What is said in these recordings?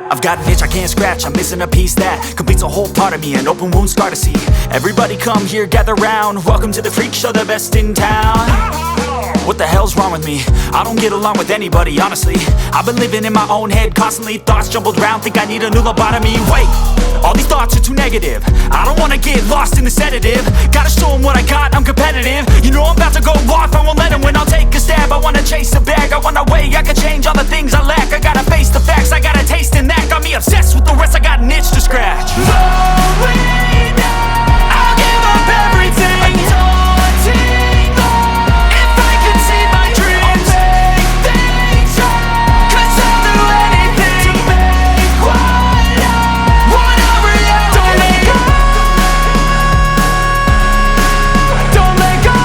I've got an itch I can't scratch, I'm missing a piece that completes a whole part of me, an open wound scar to see. Everybody come here, gather round, welcome to the freak show, the best in town. What the hell's wrong with me? I don't get along with anybody, honestly. I've been living in my own head constantly, thoughts jumbled round, think I need a new lobotomy. Wait, all these thoughts are too negative, I don't wanna get lost in the sedative. Gotta show them what I got, I'm competitive. You know I'm about to go off, I won't let them win, I'll take a stab. I wanna chase a bag, I wanna weigh, I can change all the things I lack. I gotta face the facts, I got a taste in that. Got me obsessed with the rest, I got an itch to scratch. Slowly now, I'll give up everything. A daunting thought, if I could see my dreams, I'll make things right. 'Cause I'll do anything to make what I want a reality. Don't let go, don't let go.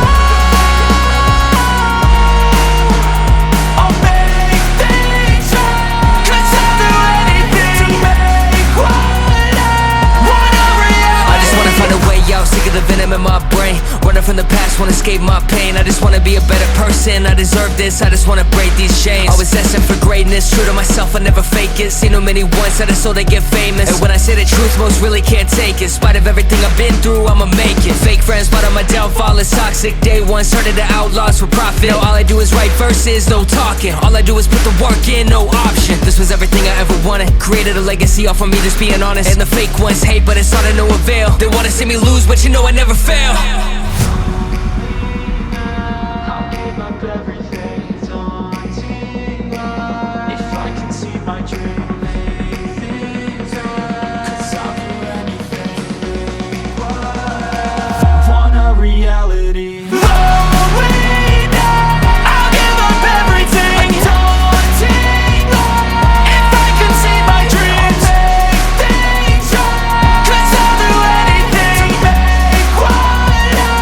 I'll make things right. 'Cause I'll do anything to make what I want a reality. I just wanna find a way out, sick of the venom in my brain. Running from the past, wanna escape my pain. I just wanna be a better person, I deserve this. I just wanna break these chains. Always asking for greatness, true to myself, I never fake it. Seen too many ones that are so they get famous. And when I say the truth, most really can't take it. In spite of everything I've been through, I'ma make it. Fake friends, but on my downfall is toxic. Day one, started to outlaws for profit. Now all I do is write verses, no talking. All I do is put the work in, no option. This was everything I ever wanted. Created a legacy off of me, just being honest. And the fake ones hate, but it's all to no avail. They wanna see me lose, but you know I never fail. I'll give up everything, daunting love. If I can see my dream, make things right. 'Cause I'll do anything to make what I want a reality. Slowly now, I'll give up everything. A daunting love. If I can see my dreams, I'll make things right. 'Cause I'll do anything to make what I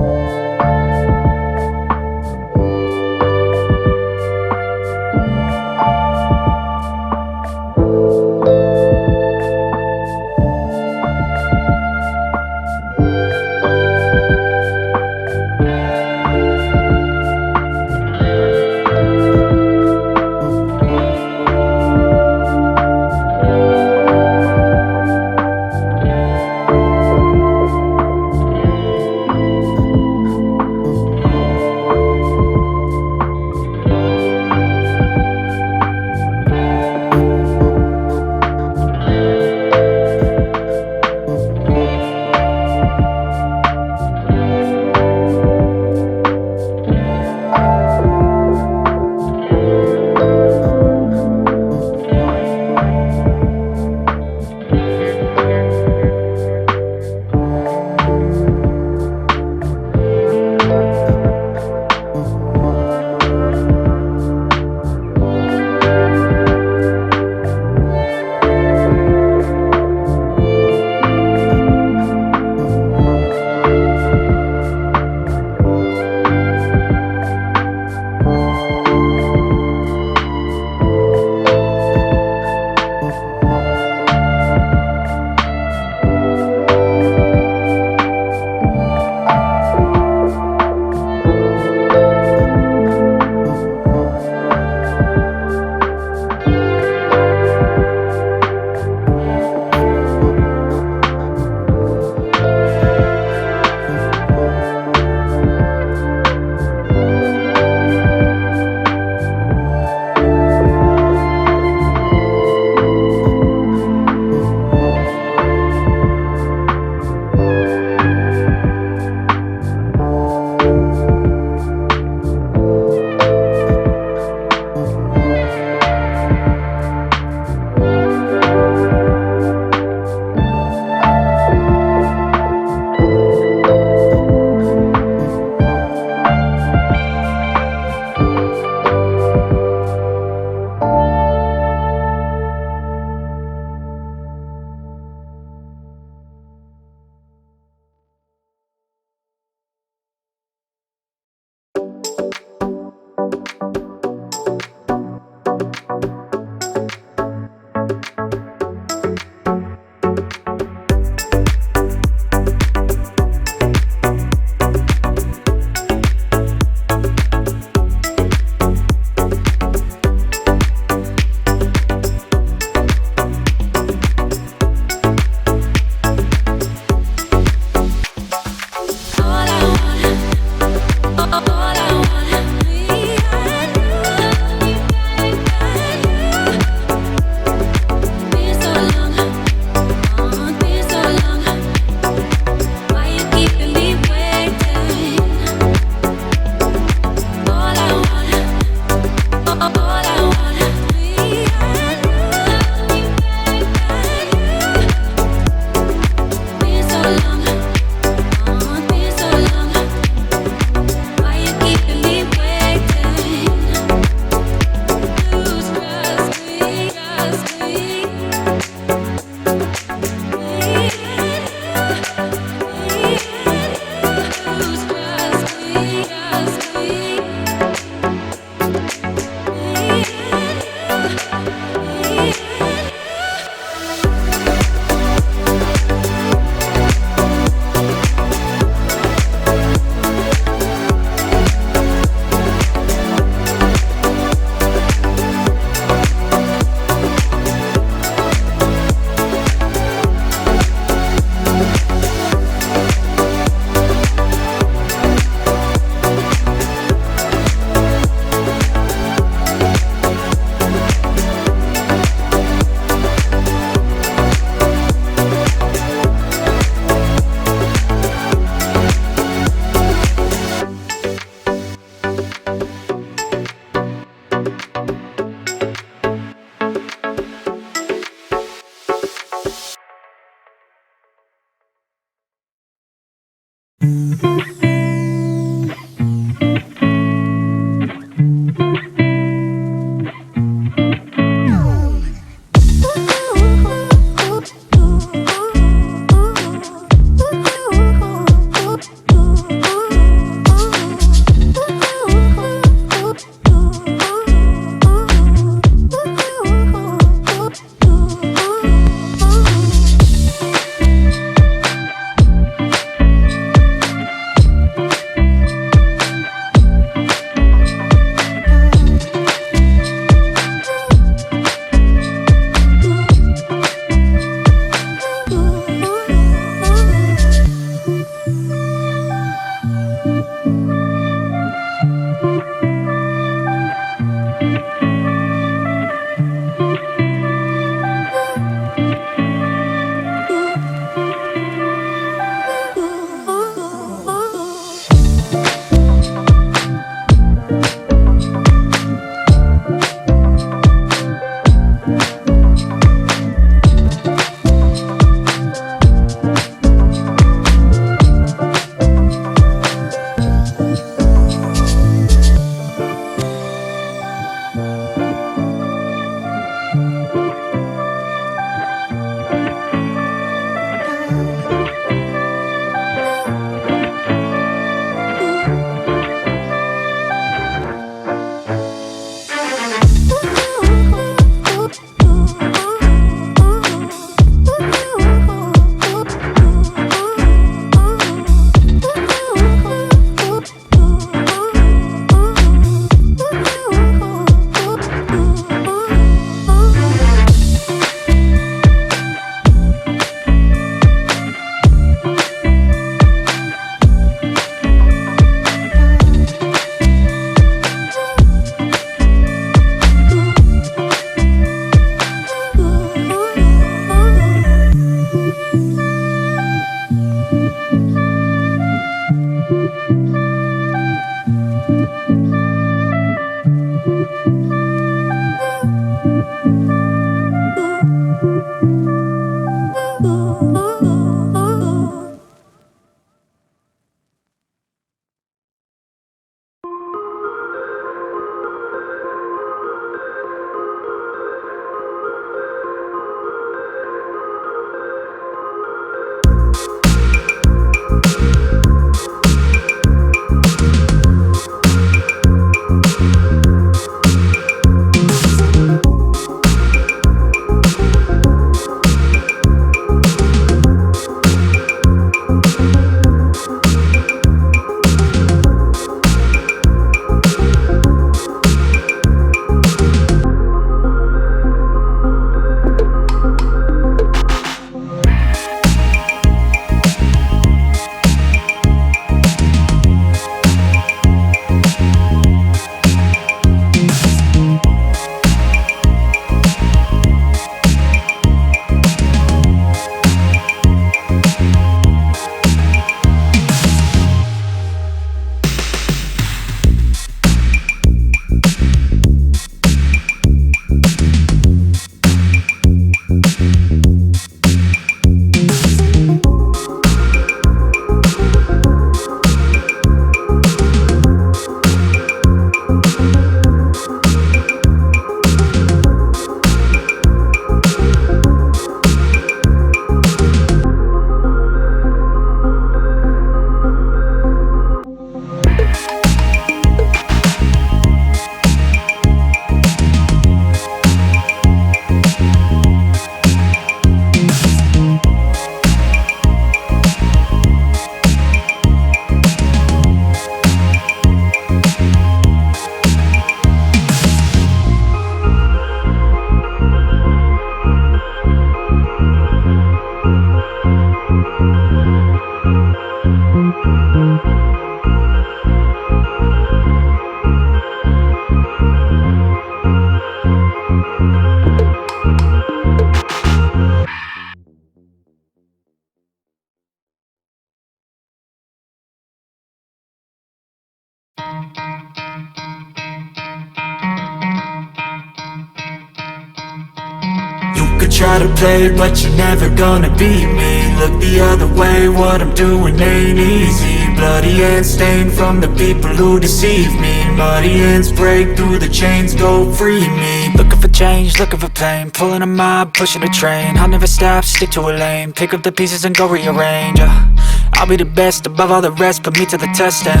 could try to play, but you're never gonna beat me. Look the other way, what I'm doing ain't easy. Bloody hands stained from the people who deceive me. Muddy hands break through the chains, go free me. Looking for change, looking for pain, pulling a mob, pushing a train. I'll never stop, stick to a lane, pick up the pieces and go rearrange. I'll be the best above all the rest, put me to the test and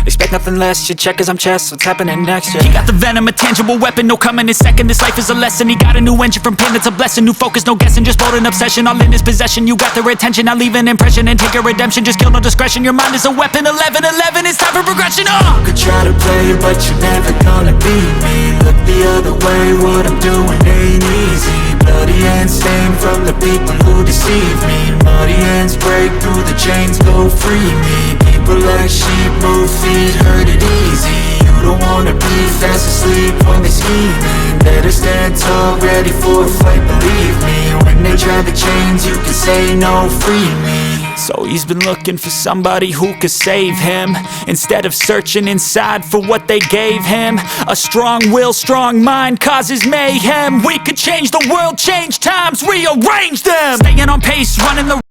expect nothing less, you check as I'm chess, what's happening next, yeah. He got the venom, a tangible weapon, no coming in second. This life is a lesson, he got a new engine from pain, it's a blessing. New focus, no guessing, just bold and obsession. All in his possession, you got their attention. I leave an impression and take a redemption. Just kill, no discretion, your mind is a weapon. 11-11, it's time for progression, You could try to play, but you're never gonna beat me. Look the other way, what I'm doing ain't easy. Bloody hands stained from the people who deceive me. Muddy hands break through the chains, go free me. People like sheep, move feet, hurt it easy. You don't wanna be fast asleep when they scheming. Better stand tall, ready for a fight, believe me. When they try the chains, you can say no, free me. So he's been looking for somebody who could save him, instead of searching inside for what they gave him. A strong will, strong mind causes mayhem. We could change the world, change times, rearrange them. Staying on pace, running the